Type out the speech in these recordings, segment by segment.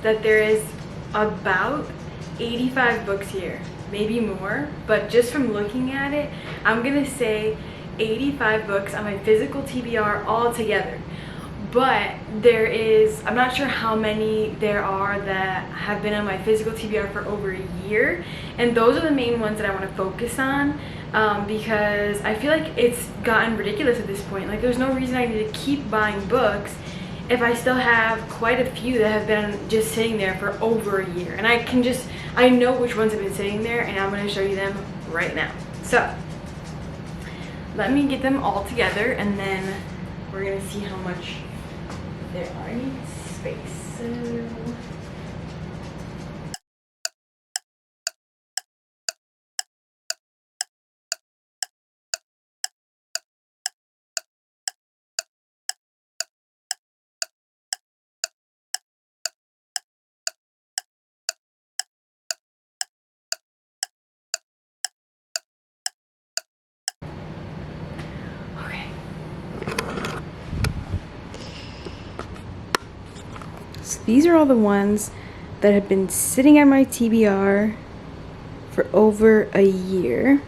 that there is about 85 books here, maybe more, but just from looking at it, I'm gonna say 85 books on my physical TBR all together. But there is, I'm not sure how many there are that have been on my physical TBR for over a year, and those are the main ones that I want to focus on, because I feel like it's gotten ridiculous at this point. Like, there's no reason I need to keep buying books if I still have quite a few that have been just sitting there for over a year. And I know which ones have been sitting there, and I'm going to show you them right now. So let me get them all together, and then we're going to see how much there are. I need space. So these are all the ones that have been sitting on my TBR for over a year.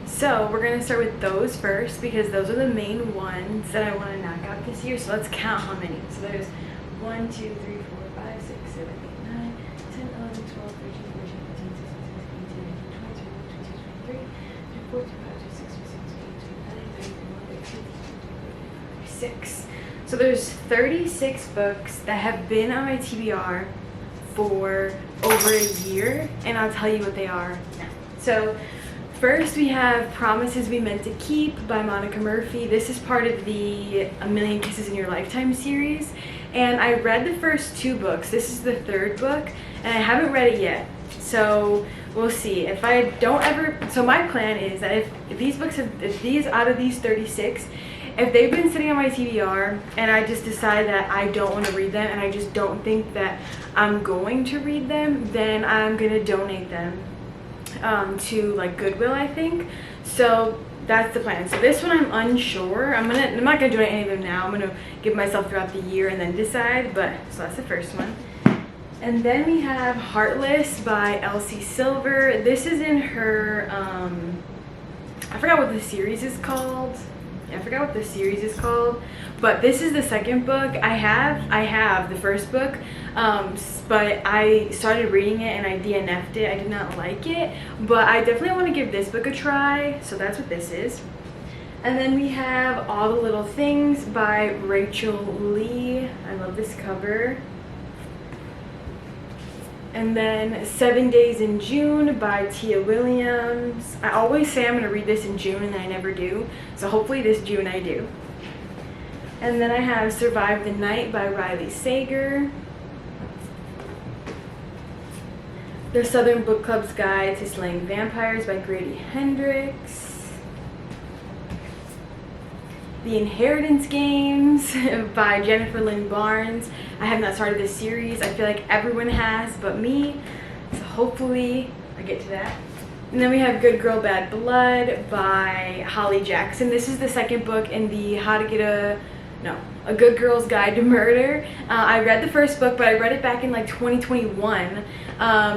So we're going to start with those first because those are the main ones that I want to knock out this year. So let's count how many. So there's 1, 2, 3, 4, 5, 6, 7, 8, 9, 10, 11, 12, 13, 14, 15, 16, 17, 18, 19, 20, 21, 22, 23, 24, 25, 26, 27, 28, 29, 30, 31, 32, 36. So there's 36 books that have been on my TBR for over a year, and I'll tell you what they are now. So first we have Promises We Meant to Keep by Monica Murphy. This is part of the A Million Kisses in Your Lifetime series, and I read the first 2 books. This is the 3rd book, and I haven't read it yet. So we'll see. If I don't ever, so my plan is that if these books have, if these out of these 36, if they've been sitting on my TBR and I just decide that I don't want to read them and I just don't think that I'm going to read them, then I'm going to donate them to like Goodwill, I think. So that's the plan. So this one I'm unsure. I'm not going to donate any of them now. I'm going to give myself throughout the year and then decide. But so that's the first one. And then we have Heartless by Elsie Silver. This is in her, I forgot what the series is called. I forgot what the series is called, but this is the 2nd book. I have the 1st book, but I started reading it and I DNF'd it. I did not like it, but I definitely want to give this book a try, so that's what this is. And then we have All the Little Things by Rachel Lee. I love this cover. And then 7 Days in June by Tia Williams. I always say I'm going to read this in June and then I never do. So hopefully this June I do. And then I have Survive the Night by Riley Sager. The Southern Book Club's Guide to Slaying Vampires by Grady Hendrix. The Inheritance Games by Jennifer Lynn Barnes. I have not started this series. I feel like everyone has but me. So hopefully I get to that. And then we have Good Girl Bad Blood by Holly Jackson. This is the 2nd book in the A Good Girl's Guide to Murder. I read the 1st book, but I read it back in like 2021.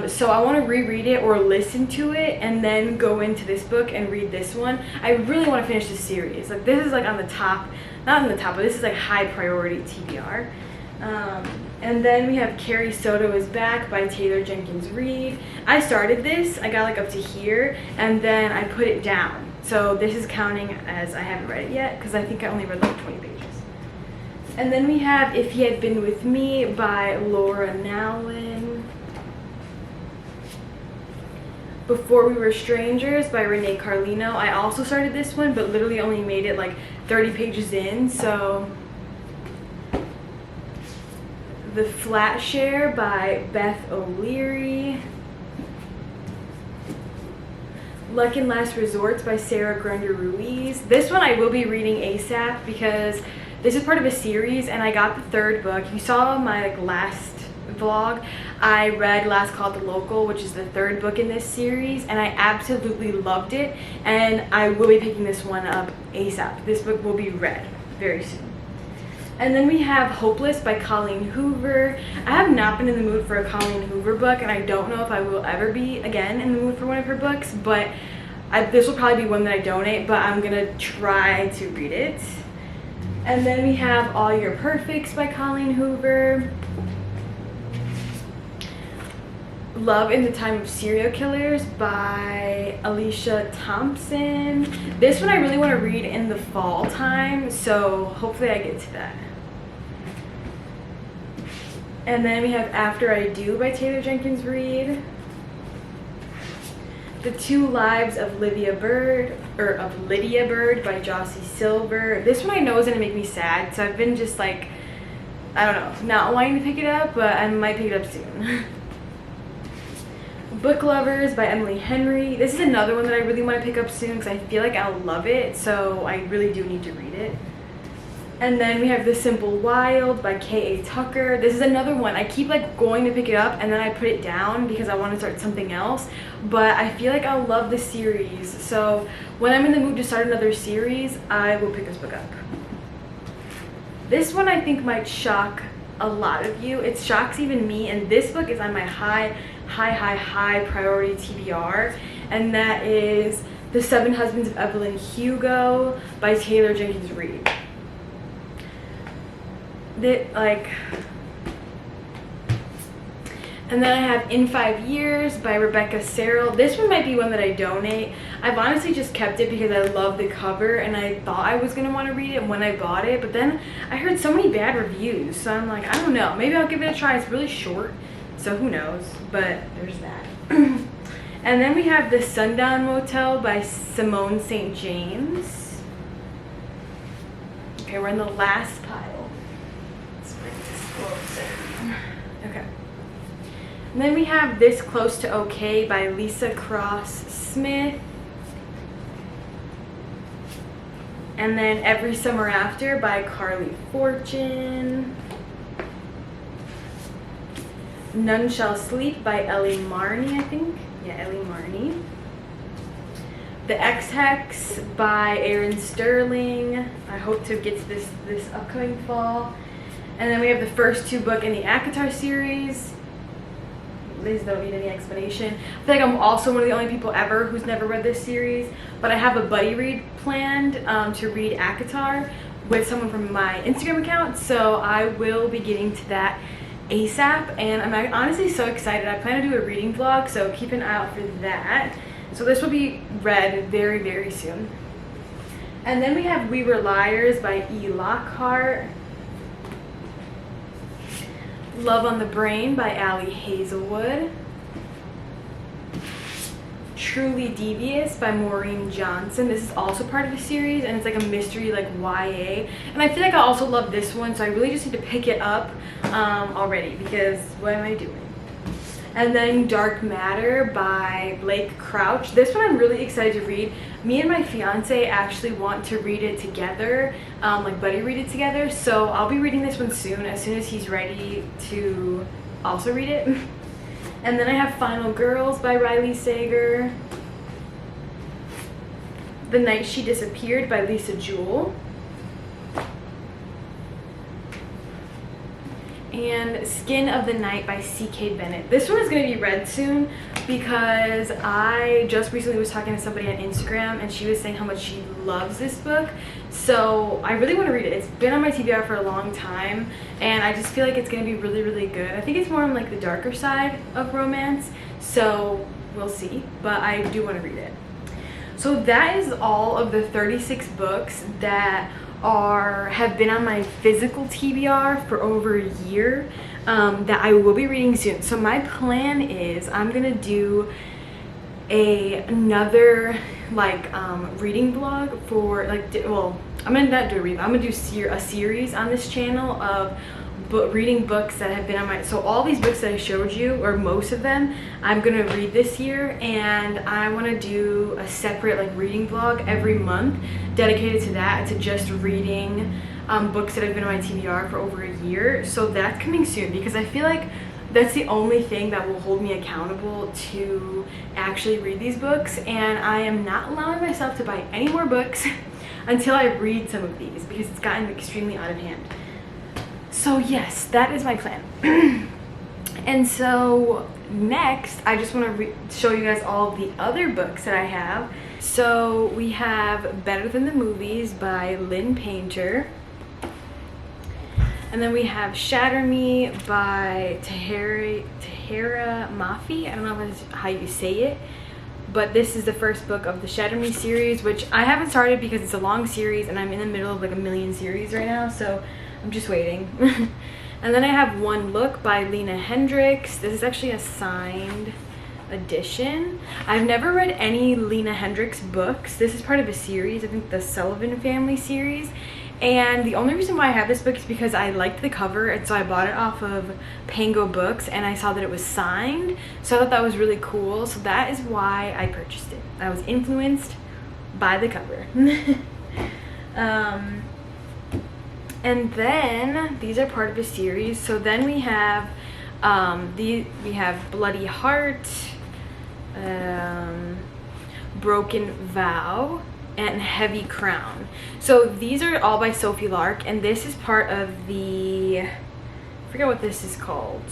So I want to reread it or listen to it and then go into this book and read this one. I really want to finish this series. Like, this is like on the top, not on the top, but this is like high priority TBR. And then we have Carrie Soto Is Back by Taylor Jenkins Reid. I started this, I got like up to here, and then I put it down. So this is counting as I haven't read it yet, because I think I only read like 20 pages. And then we have If He Had Been With Me by Laura Nowlin. Before We Were Strangers by Renee Carlino. I also started this one, but literally only made it like 30 pages in, so. The Flat Share by Beth O'Leary. Luck and Last Resorts by Sarah Grunder Ruiz. This one I will be reading ASAP because this is part of a series and I got the 3rd book. You saw my last vlog. I read Last Call at the Local, which is the 3rd book in this series, and I absolutely loved it, and I will be picking this one up ASAP. This book will be read very soon. And then we have Hopeless by Colleen Hoover. I have not been in the mood for a Colleen Hoover book, and I don't know if I will ever be again in the mood for one of her books, but this will probably be one that I donate, but I'm gonna try to read it. And then we have All Your Perfects by Colleen Hoover. Love in the Time of Serial Killers by Alicia Thompson. This one I really want to read in the fall time, so hopefully I get to that. And then we have After I Do by Taylor Jenkins Reid. The Two Lives of Lydia Bird by Jossie Silver. This one I know is gonna make me sad, so I've been just like, I don't know, not wanting to pick it up, but I might pick it up soon. Book Lovers by Emily Henry. This is another one that I really want to pick up soon because I feel like I'll love it, so I really do need to read it. And then we have The Simple Wild by K.A. Tucker. This is another one. I keep like going to pick it up and then I put it down because I want to start something else, but I feel like I'll love the series. So when I'm in the mood to start another series, I will pick this book up. This one I think might shock a lot of you. It shocks even me, and this book is on my high priority TBR, and that is The Seven Husbands of Evelyn Hugo by Taylor Jenkins Reid. And then I have In 5 Years by Rebecca Serrell. This one might be one that I donate. I've honestly just kept it because I love the cover and I thought I was gonna want to read it when I bought it, but then I heard so many bad reviews, so I'm like, I don't know, maybe I'll give it a try. It's really short, so who knows, but there's that. And then we have The Sundown Motel by Simone St. James. Okay, we're in the last pile. Let's bring this closer. Okay. And then we have This Close to Okay by Lisa Cross Smith. And then Every Summer After by Carly Fortune. None Shall Sleep by Ellie Marney, I think. Yeah, Ellie Marney. The X-Hex by Erin Sterling. I hope to get to this upcoming fall. And then we have the first two book in the ACOTAR series. These don't need any explanation. I feel like I'm also one of the only people ever who's never read this series, but I have a buddy read planned to read ACOTAR with someone from my Instagram account, so I will be getting to that ASAP, and I'm honestly so excited. I plan to do a reading vlog, so keep an eye out for that. So this will be read very, very soon. And then we have We Were Liars by E. Lockhart. Love on the Brain by Allie Hazelwood. Truly Devious by Maureen Johnson. This is also part of a series, and it's like a mystery, like YA. And I feel like I also love this one, so I really just need to pick it up already, because what am I doing? And then Dark Matter by Blake Crouch. This one I'm really excited to read. Me and my fiance actually want to read it together, like buddy read it together. So I'll be reading this one soon as he's ready to also read it. And then I have Final Girls by Riley Sager. The Night She Disappeared by Lisa Jewell. And Skin of the Night by C.K. Bennett. This one is going to be read soon because I just recently was talking to somebody on Instagram and she was saying how much she loves this book. So I really want to read it. It's been on my TBR for a long time and I just feel like it's going to be really, really good. I think it's more on like the darker side of romance, so we'll see, but I do want to read it. So that is all of the 36 books that have been on my physical TBR for over a year that I will be reading soon. So my plan is I'm gonna do another like reading vlog for like, well, I'm gonna not do a read, I'm gonna do a series on this channel of reading books that have been on my, so all these books that I showed you, or most of them, I'm gonna read this year, and I want to do a separate like reading vlog every month dedicated to that, to just reading books that have been on my TBR for over a year. So that's coming soon because I feel like that's the only thing that will hold me accountable to actually read these books, and I am not allowing myself to buy any more books until I read some of these because it's gotten extremely out of hand. So yes, that is my plan. And so next, I just want to show you guys all of the other books that I have. So we have Better Than the Movies by Lynn Painter. And then we have Shatter Me by Tahira Mafi. I don't know how you say it. But this is the first book of the Shatter Me series, which I haven't started because it's a long series and I'm in the middle of like a million series right now. So I'm just waiting. And then I have One Look by Lena Hendricks. This is actually a signed edition. I've never read any Lena Hendricks books. This is part of a series, I think the Sullivan Family series. And the only reason why I have this book is because I liked the cover, and so I bought it off of Pango Books, and I saw that it was signed. So I thought that was really cool. So that is why I purchased it. I was influenced by the cover. And then these are part of a series. So then we have Bloody Heart, Broken Vow, and Heavy Crown. So these are all by Sophie Lark, and this is part of the, I forget what this is called.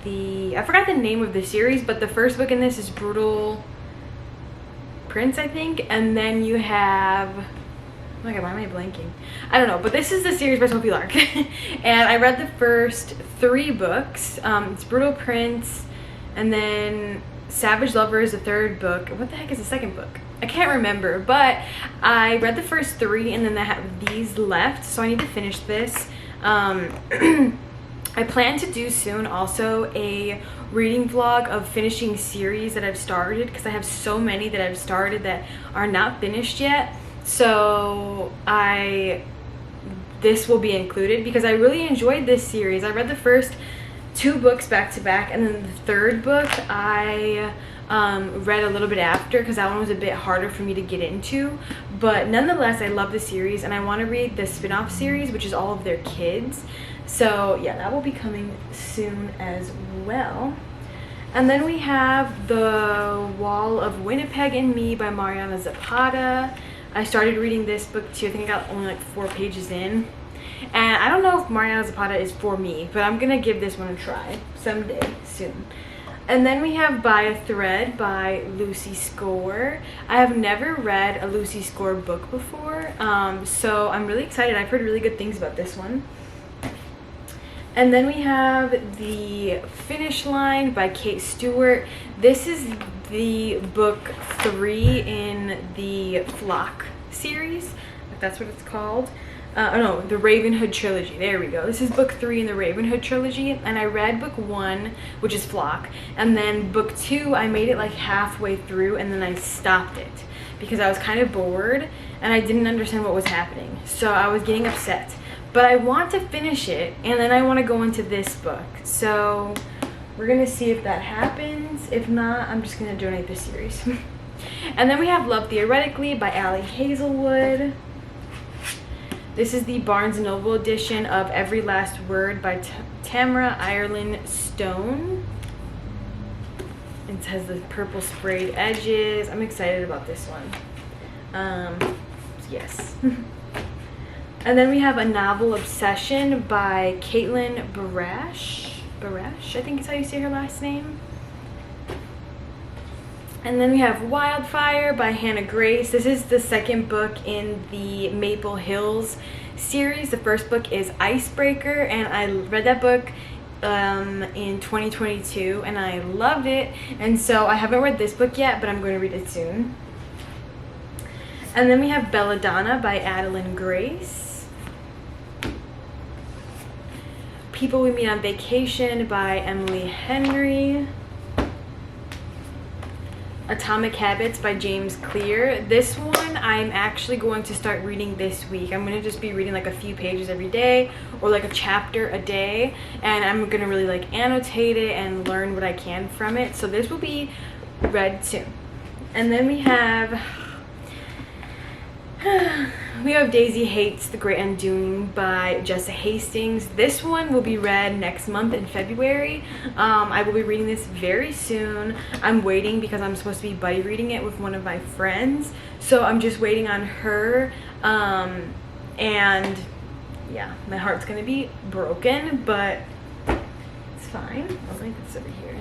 I forgot the name of the series, but the first book in this is Brutal Prince, I think. And then you have, oh my god, why am I blanking? I don't know, but this is the series by Sophie Lark. And I read the first 3 books. It's Brutal Prince, and then Savage Lover is the 3rd book. What the heck is the 2nd book? I can't remember, but I read the first 3 and then I have these left, so I need to finish this. I plan to do soon also a reading vlog of finishing series that I've started, because I have so many that I've started that are not finished yet. So this will be included because I really enjoyed this series. I read the first 2 books back to back, and then the 3rd book I read a little bit after because that one was a bit harder for me to get into. But nonetheless, I love the series, and I want to read the spin-off series, which is all of their kids. So yeah, that will be coming soon as well. And then we have The Wall of Winnipeg and Me by Mariana Zapata. I started reading this book too. I think I got only like 4 pages in. And I don't know if Mariana Zapata is for me, but I'm gonna give this one a try someday soon. And then we have By a Thread by Lucy Score. I have never read a Lucy Score book before, so I'm really excited. I've heard really good things about this one. And then we have The Finish Line by Kate Stewart. This is the book 3 in the Flock series. If that's what it's called. Oh no, the Ravenhood trilogy. There we go. This is book 3 in the Ravenhood trilogy, and I read book 1, which is Flock, and then book 2 I made it like halfway through, and then I stopped it because I was kind of bored and I didn't understand what was happening, so I was getting upset. But I want to finish it, and then I want to go into this book, so we're gonna see if that happens. If not, I'm just gonna donate this series. And then we have Love Theoretically by Allie Hazelwood. This is the Barnes & Noble edition of Every Last Word by Tamara Ireland Stone. It has the purple sprayed edges. I'm excited about this one. Yes. And then we have A Novel Obsession by Caitlin Barash. Barash, I think is how you say her last name. And then we have Wildfire by Hannah Grace. This is the 2nd book in the Maple Hills series. The first book is Icebreaker, and I read that book in 2022, and I loved it. And so I haven't read this book yet, but I'm going to read it soon. And then we have Belladonna by Adeline Grace. People We Meet on Vacation by Emily Henry. Atomic Habits by James Clear. This one I'm actually going to start reading this week. I'm going to just be reading like a few pages every day, or like a chapter a day, and I'm going to really like annotate it and learn what I can from it. So this will be read soon. And then we have Daisy Hates the Great Undoing by Jessa Hastings. This one will be read next month in February. I will be reading this very soon. I'm waiting because I'm supposed to be buddy reading it with one of my friends. So I'm just waiting on her. And yeah, my heart's gonna be broken, but it's fine. I'll link this over here.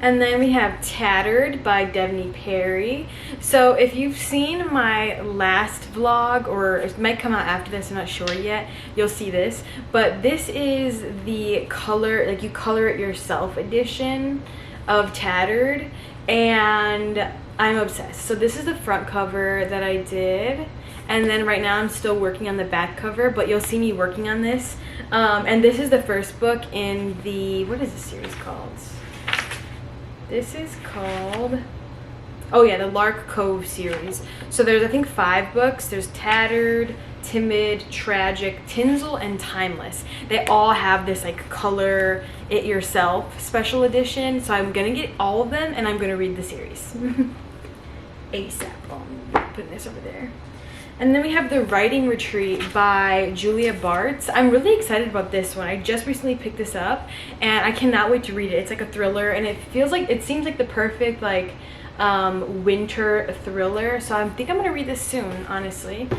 And then we have Tattered by Devney Perry. So if you've seen my last vlog, or it might come out after this, I'm not sure yet, you'll see this. But this is the color, like you color it yourself edition of Tattered, and I'm obsessed. So this is the front cover that I did, and then right now I'm still working on the back cover, but you'll see me working on this. And this is the first book in the, what is this series called? This is called, oh yeah, the Lark Cove series. So there's, I think, 5 books. There's Tattered, Timid, Tragic, Tinsel, and Timeless. They all have this like color it yourself special edition. So I'm gonna get all of them and I'm gonna read the series. ASAP. Oh, I'm putting this over there. And then we have The Writing Retreat by Julia Bartz. I'm really excited about this one. I just recently picked this up and I cannot wait to read it. It's like a thriller, and it seems like the perfect like winter thriller. So I think I'm gonna read this soon, honestly.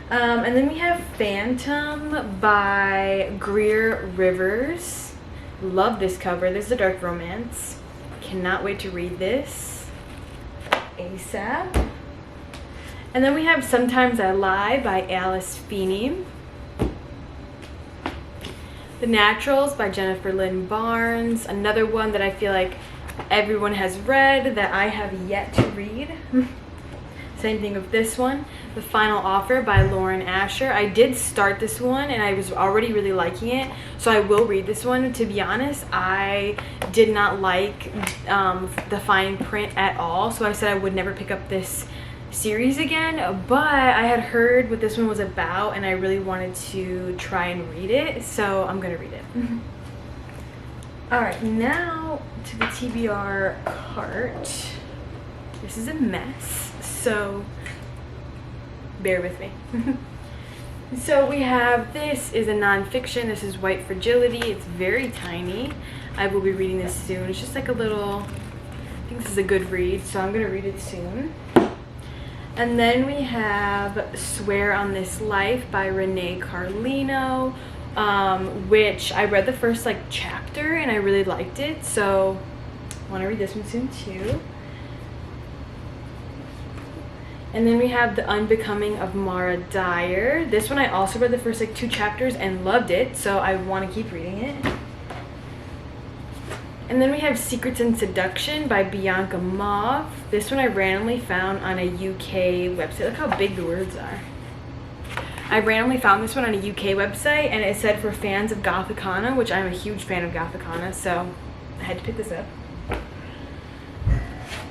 And then we have Phantom by Greer Rivers. Love this cover. This is a dark romance. Cannot wait to read this ASAP. And then we have Sometimes I Lie by Alice Feeney. The Naturals by Jennifer Lynn Barnes. Another one that I feel like everyone has read that I have yet to read. Same thing with this one. The Final Offer by Lauren Asher. I did start this one and I was already really liking it, so I will read this one. To be honest, I did not like the fine print at all, so I said I would never pick up this series again, but I had heard what this one was about and I really wanted to try and read it, so I'm gonna read it. Alright, now to the TBR cart. This is a mess, so bear with me. So we have, this is a nonfiction. This is White Fragility. It's very tiny. I will be reading this soon. It's just like a little, I think this is a good read, so I'm gonna read it soon. And then we have Swear on This Life by Renee Carlino, which I read the first like chapter and I really liked it, so I want to read this one soon too. And then we have The Unbecoming of Mara Dyer. This one I also read the first like 2 chapters and loved it, so I want to keep reading it. And then we have Secrets and Seduction by Bianca Mauve. This one I randomly found on a UK website. Look how big the words are. I randomly found this one on a UK website and it said for fans of Gothicana, which I'm a huge fan of Gothicana, so I had to pick this up.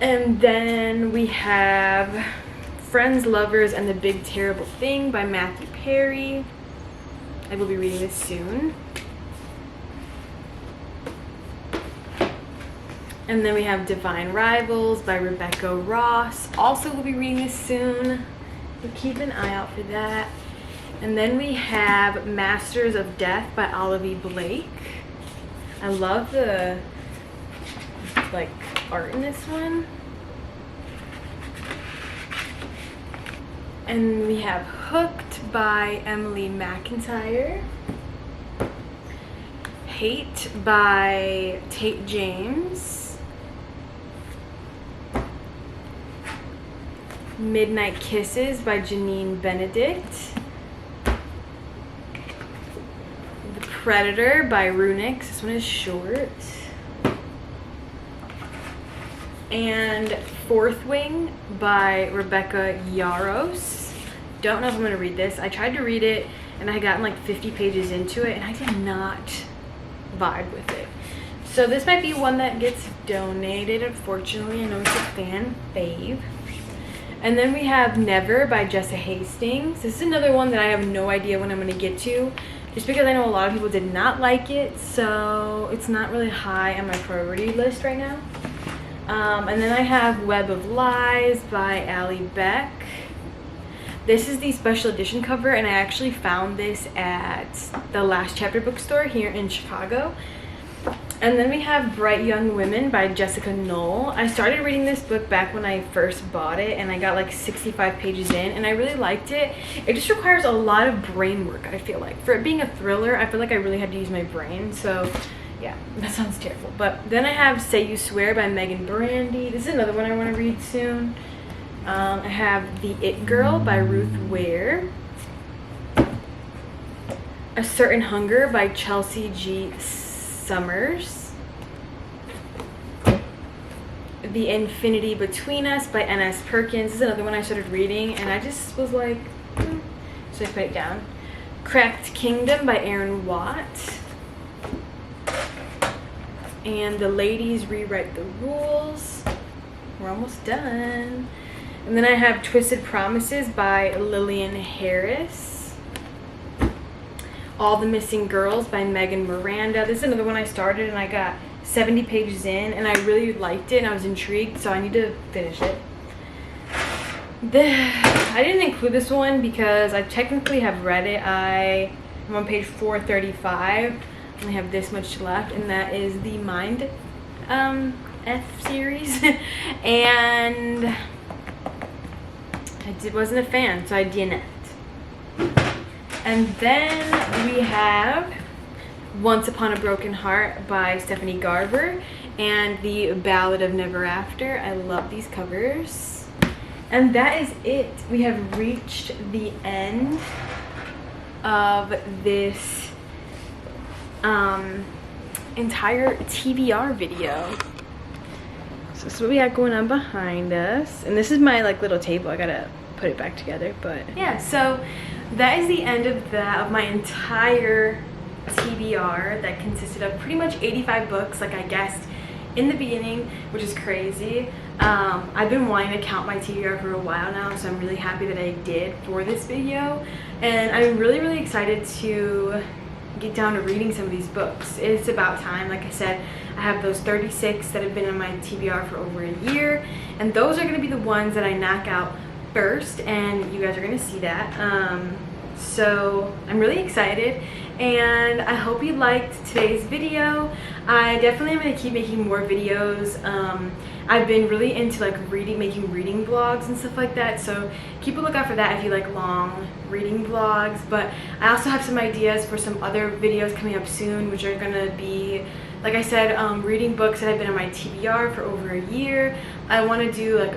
And then we have Friends, Lovers, and the Big Terrible Thing by Matthew Perry. I will be reading this soon. And then we have Divine Rivals by Rebecca Ross. Also will be reading this soon, so keep an eye out for that. And then we have Masters of Death by Olivia Blake. I love the like art in this one. And we have Hooked by Emily McIntyre. Hate by Tate James. Midnight Kisses by Janine Benedict. The Predator by Runix. This one is short. And Fourth Wing by Rebecca Yaros. Don't know if I'm going to read this. I tried to read it and I had gotten like 50 pages into it and I did not vibe with it. So this might be one that gets donated, unfortunately. I know it's a fan fave. And then we have Never by Jessa Hastings. This is another one that I have no idea when I'm going to get to, just because I know a lot of people did not like it, so it's not really high on my priority list right now. And then I have Web of Lies by Allie Beck. This is the special edition cover, and I actually found this at the Last Chapter bookstore here in Chicago. And then we have Bright Young Women by Jessica Knoll. I started reading this book back when I first bought it, and I got like 65 pages in, and I really liked it. It just requires a lot of brain work, I feel like. For it being a thriller, I feel like I really had to use my brain, so yeah, that sounds terrible. But then I have Say You Swear by Megan Brandy. This is another one I want to read soon. I have The It Girl by Ruth Ware. A Certain Hunger by Chelsea G. Summers. The Infinity Between Us by N.S. Perkins. This is another one I started reading, and I just was like, so I put it down. Cracked Kingdom by Aaron Watt. And The Ladies Rewrite the Rules. We're almost done. And then I have Twisted Promises by Lillian Harris. All the Missing Girls by Megan Miranda. This is another one I started, and I got 70 pages in, and I really liked it, and I was intrigued, so I need to finish it. I didn't include this one because I technically have read it. I'm on page 435. I only have this much left, and that is the Mind F series. And I wasn't a fan, so I DNF'd. And then we have Once Upon a Broken Heart by Stephanie Garber and The Ballad of Never After. I love these covers. And that is it. We have reached the end of this entire TBR video. So this is what we got going on behind us. And this is my like little table. I gotta put it back together, but yeah, so that is the end of my entire TBR that consisted of pretty much 85 books, like I guessed in the beginning, which is crazy. I've been wanting to count my TBR for a while now, so I'm really happy that I did for this video, and I'm really excited to get down to reading some of these books. It's about time. Like I said, I have those 36 that have been on my TBR for over a year, and those are going to be the ones that I knock out first, and you guys are going to see that. So I'm really excited, and I hope you liked today's video. I definitely am going to keep making more videos. I've been really into like making reading vlogs and stuff like that, so keep a lookout for that if you like long reading vlogs. But I also have some ideas for some other videos coming up soon, which are going to be, like I said, reading books that have been on my TBR for over a year. I want to do like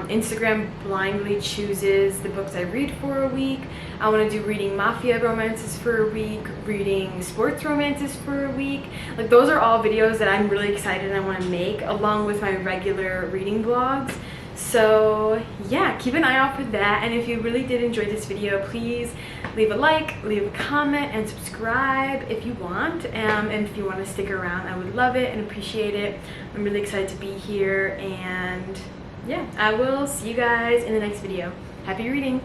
Instagram blindly chooses the books I read for a week. I want to do reading mafia romances for a week, reading sports romances for a week. Like those are all videos that I'm really excited and I want to make along with my regular reading vlogs. So yeah, keep an eye out for that, and if you really did enjoy this video, please leave a like, leave a comment, and subscribe if you want. And if you want to stick around, I would love it and appreciate it. I'm really excited to be here, and yeah, I will see you guys in the next video. Happy reading!